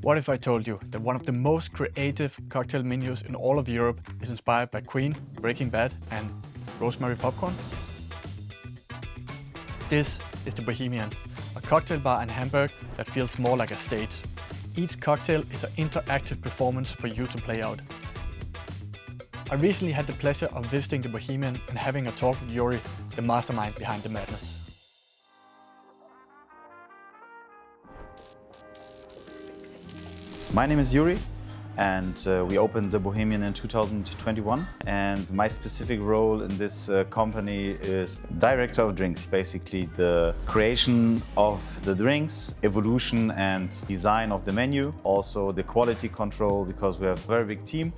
What if I told you that one of the most creative cocktail menus in all of Europe is inspired by Queen, Breaking Bad and rosemary popcorn? This is the Bohemian, a cocktail bar in Hamburg that feels more like a stage. Each cocktail is an interactive performance for you to play out. I recently had the pleasure of visiting the Bohemian and having a talk with Juri, the mastermind behind the madness. My name is Juri, and we opened the Bohemian in 2021, and my specific role in this company is director of drinks, basically the creation of the drinks, evolution and design of the menu, also the quality control, because we have a very big team.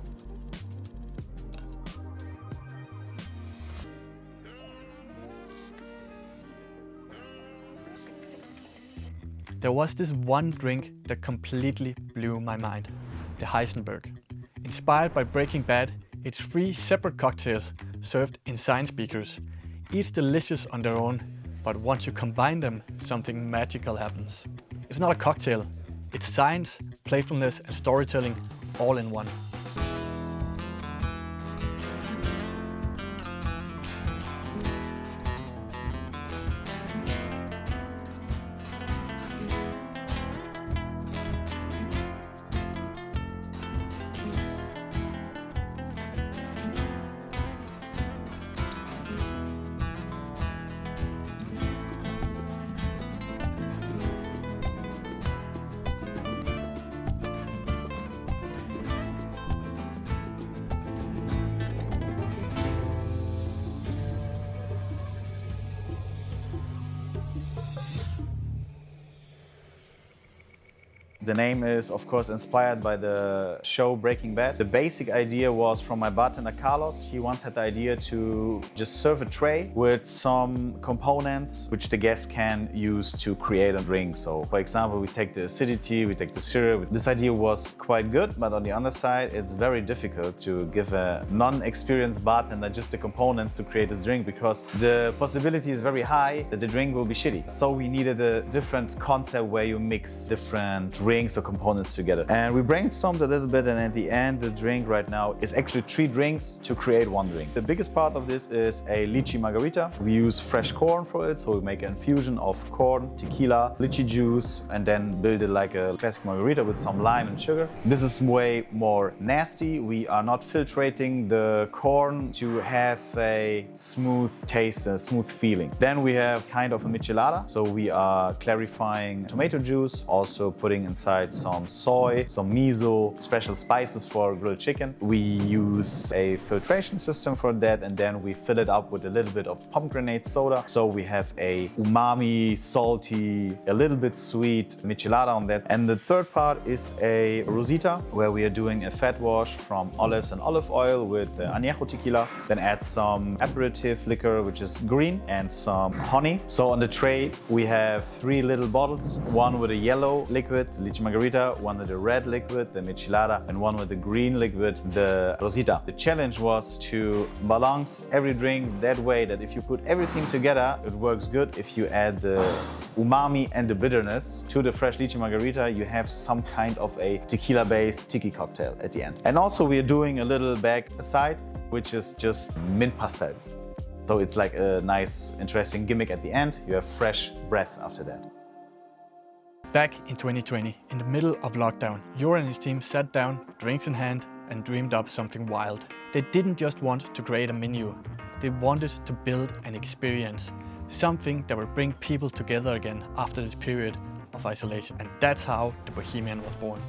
There was this one drink that completely blew my mind, the Heisenberg. Inspired by Breaking Bad, it's 3 separate cocktails served in science beakers, each delicious on their own, but once you combine them, something magical happens. It's not a cocktail, it's science, playfulness and storytelling all in one. The name is, of course, inspired by the show Breaking Bad. The basic idea was from my bartender Carlos. He once had the idea to just serve a tray with some components which the guests can use to create a drink. So, for example, we take the acidity, we take the syrup. This idea was quite good, but on the other side, it's very difficult to give a non-experienced bartender just the components to create this drink, because the possibility is very high that the drink will be shitty. So we needed a different concept where you mix different drinks or components together. And we brainstormed a little bit, and at the end, the drink right now is actually 3 drinks to create 1 drink. The biggest part of this is a lychee margarita. We use fresh corn for it, so we make an infusion of corn, tequila, lychee juice, and then build it like a classic margarita with some lime and sugar. This is way more nasty. We are not filtrating the corn to have a smooth taste, a smooth feeling. Then we have kind of a michelada, so we are clarifying tomato juice, also putting inside some soy, some miso, special spices for grilled chicken. We use a filtration system for that, and then we fill it up with a little bit of pomegranate soda. So we have a umami, salty, a little bit sweet michelada on that. And the third part is a rosita, where we are doing a fat wash from olives and olive oil with añejo tequila. Then add some aperitif liquor, which is green, and some honey. So on the tray, we have 3 little bottles, one with a yellow liquid, lychee margarita, one with the red liquid, the michelada, and one with the green liquid, the rosita. The challenge was to balance every drink that way that if you put everything together, it works good. If you add the umami and the bitterness to the fresh lychee margarita, you have some kind of a tequila-based Tiki cocktail at the end. And also we are doing a little bag aside, which is just mint pastels. So it's like a nice, interesting gimmick at the end. You have fresh breath after that. Back in 2020, in the middle of lockdown, Juri and his team sat down, drinks in hand, and dreamed up something wild. They didn't just want to create a menu, they wanted to build an experience, something that would bring people together again after this period of isolation. And that's how the Bohemian was born.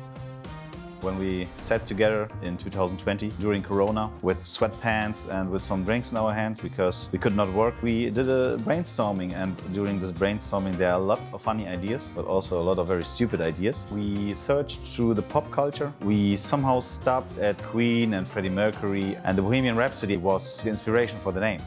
When we sat together in 2020 during Corona with sweatpants and with some drinks in our hands because we could not work, we did a brainstorming, and during this brainstorming there are a lot of funny ideas, but also a lot of very stupid ideas. We searched through the pop culture. We somehow stopped at Queen and Freddie Mercury, and the Bohemian Rhapsody was the inspiration for the name.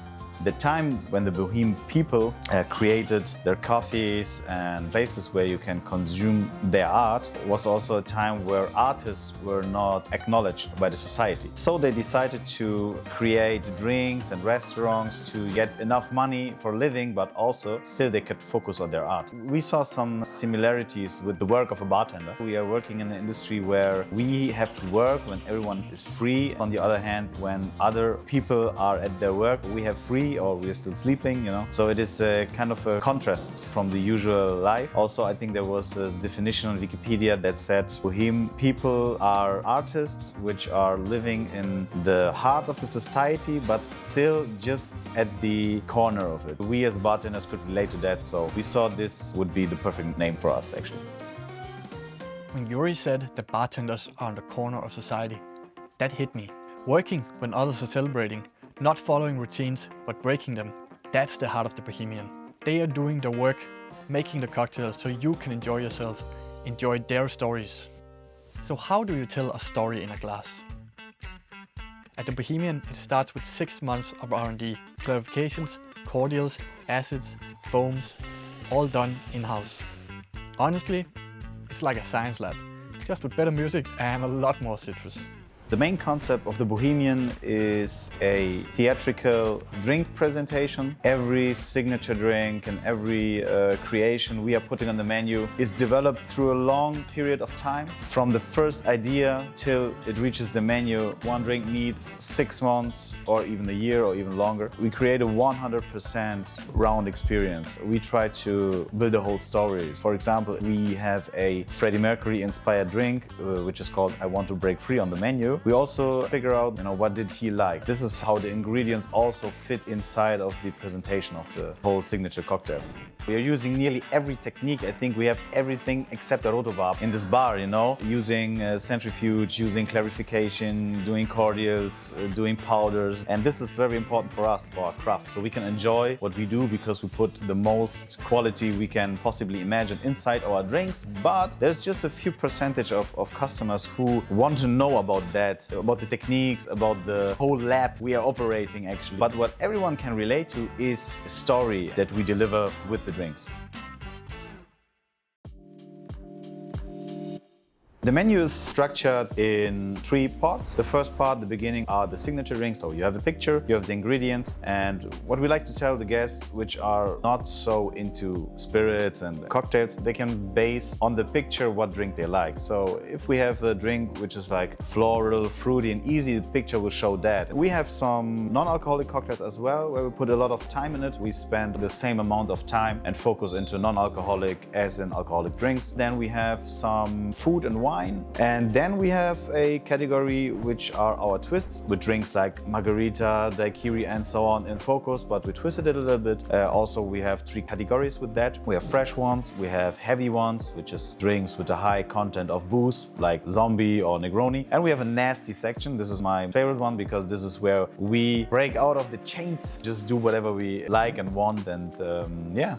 The time when the Bohemian people created their coffees and places where you can consume their art was also a time where artists were not acknowledged by the society. So they decided to create drinks and restaurants to get enough money for living, but also still they could focus on their art. We saw some similarities with the work of a bartender. We are working in an industry where we have to work when everyone is free. On the other hand, when other people are at their work, we have free or we're still sleeping, So it is a kind of a contrast from the usual life. Also, I think there was a definition on Wikipedia that said Bohemian people are artists which are living in the heart of the society, but still just at the corner of it. We as bartenders could relate to that, so we thought this would be the perfect name for us, actually. When Juri said the bartenders are on the corner of society, that hit me. Working when others are celebrating, not following routines, but breaking them. That's the heart of the Bohemian. They are doing their work, making the cocktails so you can enjoy yourself, enjoy their stories. So how do you tell a story in a glass? At the Bohemian, it starts with 6 months of R&D, clarifications, cordials, acids, foams, all done in-house. Honestly, it's like a science lab, just with better music and a lot more citrus. The main concept of the Bohemian is a theatrical drink presentation. Every signature drink and every creation we are putting on the menu is developed through a long period of time. From the first idea till it reaches the menu, one drink needs 6 months or even a year or even longer. We create a 100% round experience. We try to build a whole story. For example, we have a Freddie Mercury inspired drink, which is called I Want to Break Free on the menu. We also figure out, what did he like. This is how the ingredients also fit inside of the presentation of the whole signature cocktail. We are using nearly every technique. I think we have everything except a rotobar in this bar, using centrifuge, using clarification, doing cordials, doing powders. And this is very important for us, for our craft. So we can enjoy what we do because we put the most quality we can possibly imagine inside our drinks. But there's just a few percentage of customers who want to know about that, about the techniques, about the whole lab we are operating actually. But what everyone can relate to is a story that we deliver with the drinks. The menu is structured in 3 parts. The first part, the beginning, are the signature drinks. So you have a picture, you have the ingredients, and what we like to tell the guests which are not so into spirits and cocktails, they can base on the picture what drink they like. So if we have a drink which is like floral, fruity and easy, the picture will show that. We have some non-alcoholic cocktails as well, where we put a lot of time in it. We spend the same amount of time and focus into non-alcoholic as in alcoholic drinks. Then we have some food and wine. And then we have a category which are our twists with drinks like margarita, daiquiri and so on in focus, but we twisted it a little bit. Also we have 3 categories with that. We have fresh ones, we have heavy ones, which is drinks with a high content of booze like Zombie or Negroni. And we have a nasty section. This is my favorite one because this is where we break out of the chains, just do whatever we like and want, and yeah.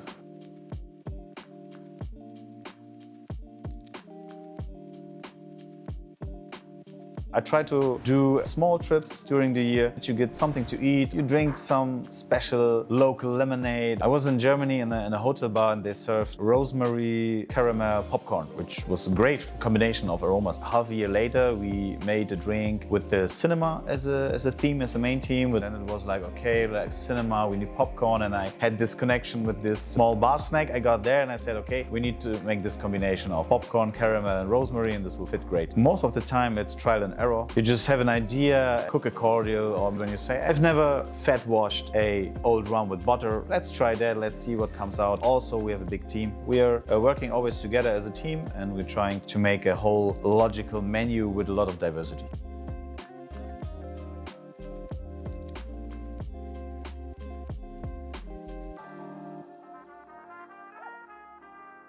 I try to do small trips during the year. You get something to eat, you drink some special local lemonade. I was in Germany in a hotel bar and they served rosemary caramel popcorn, which was a great combination of aromas. Half a year later, we made a drink with the cinema as a theme, as a main theme. And it was like, okay, like cinema, we need popcorn. And I had this connection with this small bar snack I got there. And I said, okay, we need to make this combination of popcorn, caramel and rosemary, and this will fit great. Most of the time, it's trial and error. You just have an idea, cook a cordial, or when you say, I've never fat washed a old rum with butter, let's try that, let's see what comes out. Also, we have a big team. We are working always together as a team, and we're trying to make a whole logical menu with a lot of diversity.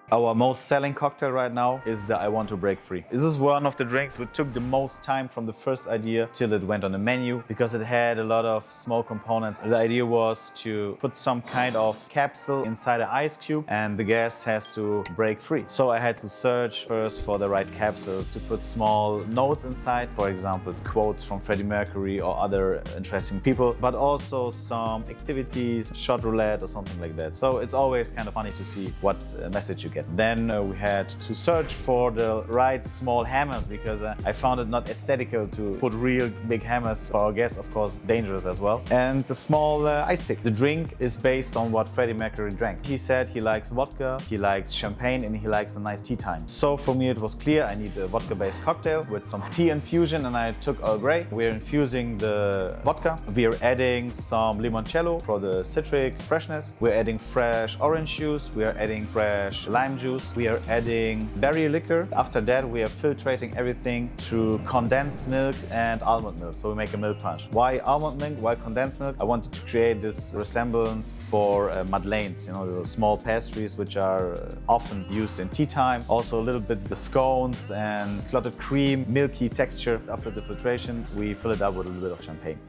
Our most selling cocktail right now is the I Want to Break Free. This is one of the drinks which took the most time from the first idea till it went on the menu because it had a lot of small components. The idea was to put some kind of capsule inside an ice cube and the gas has to break free. So I had to search first for the right capsules to put small notes inside, for example, quotes from Freddie Mercury or other interesting people, but also some activities, shot roulette or something like that. So it's always kind of funny to see what message you get. Then we had to search for the right small hammers because I found it not aesthetical to put real big hammers for our guests, of course dangerous as well. And the small ice pick. The drink is based on what Freddie Mercury drank. He said he likes vodka, he likes champagne and he likes a nice tea time. So for me it was clear I need a vodka-based cocktail with some tea infusion, and I took Earl Grey. We're infusing the vodka. We're adding some limoncello for the citric freshness. We're adding fresh orange juice. We are adding fresh lime juice. We are adding berry liquor. After that, we are filtrating everything through condensed milk and almond milk. So we make a milk punch. Why almond milk? Why condensed milk? I wanted to create this resemblance for madeleines, you know, the small pastries which are often used in tea time. Also a little bit the scones and clotted cream, milky texture. After the filtration, we fill it up with a little bit of champagne.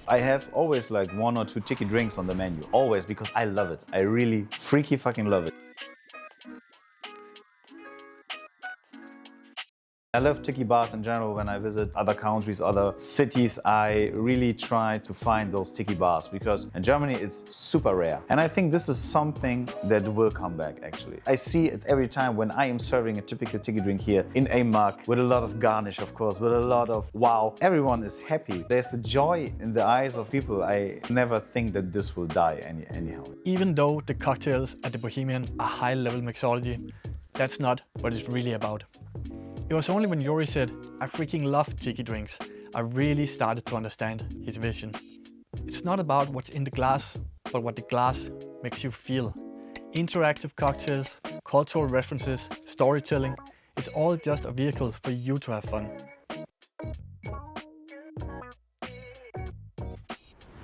I have always like 1 or 2 Tiki drinks on the menu, always, because I love it. I really freaky fucking love it. I love Tiki bars in general. When I visit other countries, other cities, I really try to find those Tiki bars because in Germany it's super rare. And I think this is something that will come back actually. I see it every time when I am serving a typical Tiki drink here in a mug with a lot of garnish, of course, with a lot of wow. Everyone is happy. There's a joy in the eyes of people. I never think that this will die anyhow. Even though the cocktails at the Bohemian are high-level mixology, that's not what it's really about. It was only when Juri said, "I freaking love Tiki drinks," I really started to understand his vision. It's not about what's in the glass, but what the glass makes you feel. Interactive cocktails, cultural references, storytelling, it's all just a vehicle for you to have fun.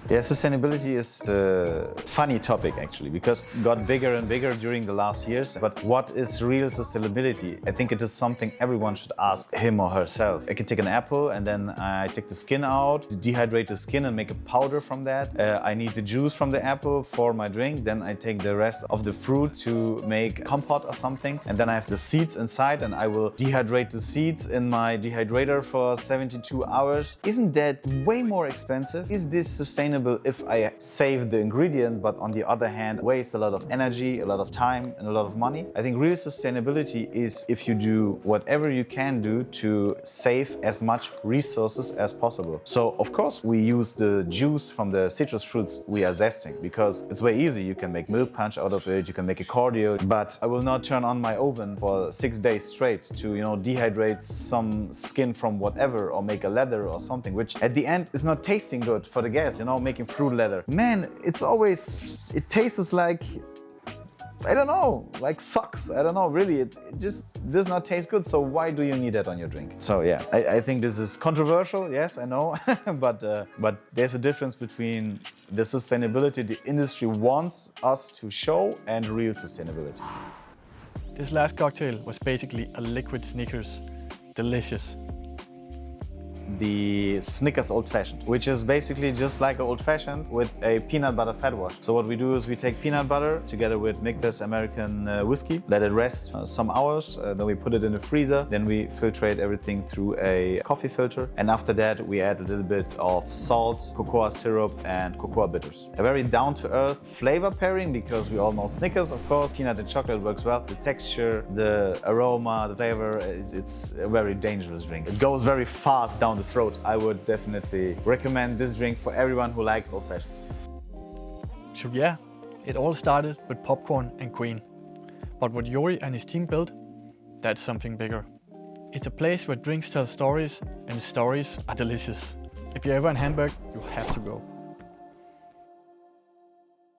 Yeah, sustainability is a funny topic actually, because it got bigger and bigger during the last years. But what is real sustainability? I think it is something everyone should ask him or herself. I can take an apple and then I take the skin out, dehydrate the skin and make a powder from that. I need the juice from the apple for my drink. Then I take the rest of the fruit to make compote or something. And then I have the seeds inside and I will dehydrate the seeds in my dehydrator for 72 hours. Isn't that way more expensive? Is this sustainable if I save the ingredient, but on the other hand waste a lot of energy, a lot of time and a lot of money? I think real sustainability is if you do whatever you can do to save as much resources as possible. So of course we use the juice from the citrus fruits we are zesting because it's way easy. You can make milk punch out of it, you can make a cordial, but I will not turn on my oven for 6 days straight to, you know, dehydrate some skin from whatever or make a leather or something, which at the end is not tasting good for the guest, you know, making fruit leather. Man, it tastes like, I don't know, like socks. I don't know, really, it just does not taste good. So why do you need that on your drink? So yeah, I think this is controversial, yes, I know, but there's a difference between the sustainability the industry wants us to show and real sustainability. This last cocktail was basically a liquid Snickers. Delicious. The Snickers Old Fashioned, which is basically just like an Old Fashioned with a peanut butter fat wash. So what we do is we take peanut butter together with Michter's American whiskey, let it rest some hours, then we put it in the freezer, then we filtrate everything through a coffee filter, and after that we add a little bit of salt, cocoa syrup and cocoa bitters. A very down-to-earth flavor pairing because we all know Snickers, of course, peanut and chocolate works well. The texture, the aroma, the flavor, it's a very dangerous drink. It goes very fast down the throat. I would definitely recommend this drink for everyone who likes old fashions. So yeah, it all started with popcorn and Queen. But what Juri and his team built, that's something bigger. It's a place where drinks tell stories and stories are delicious. If you're ever in Hamburg, you have to go.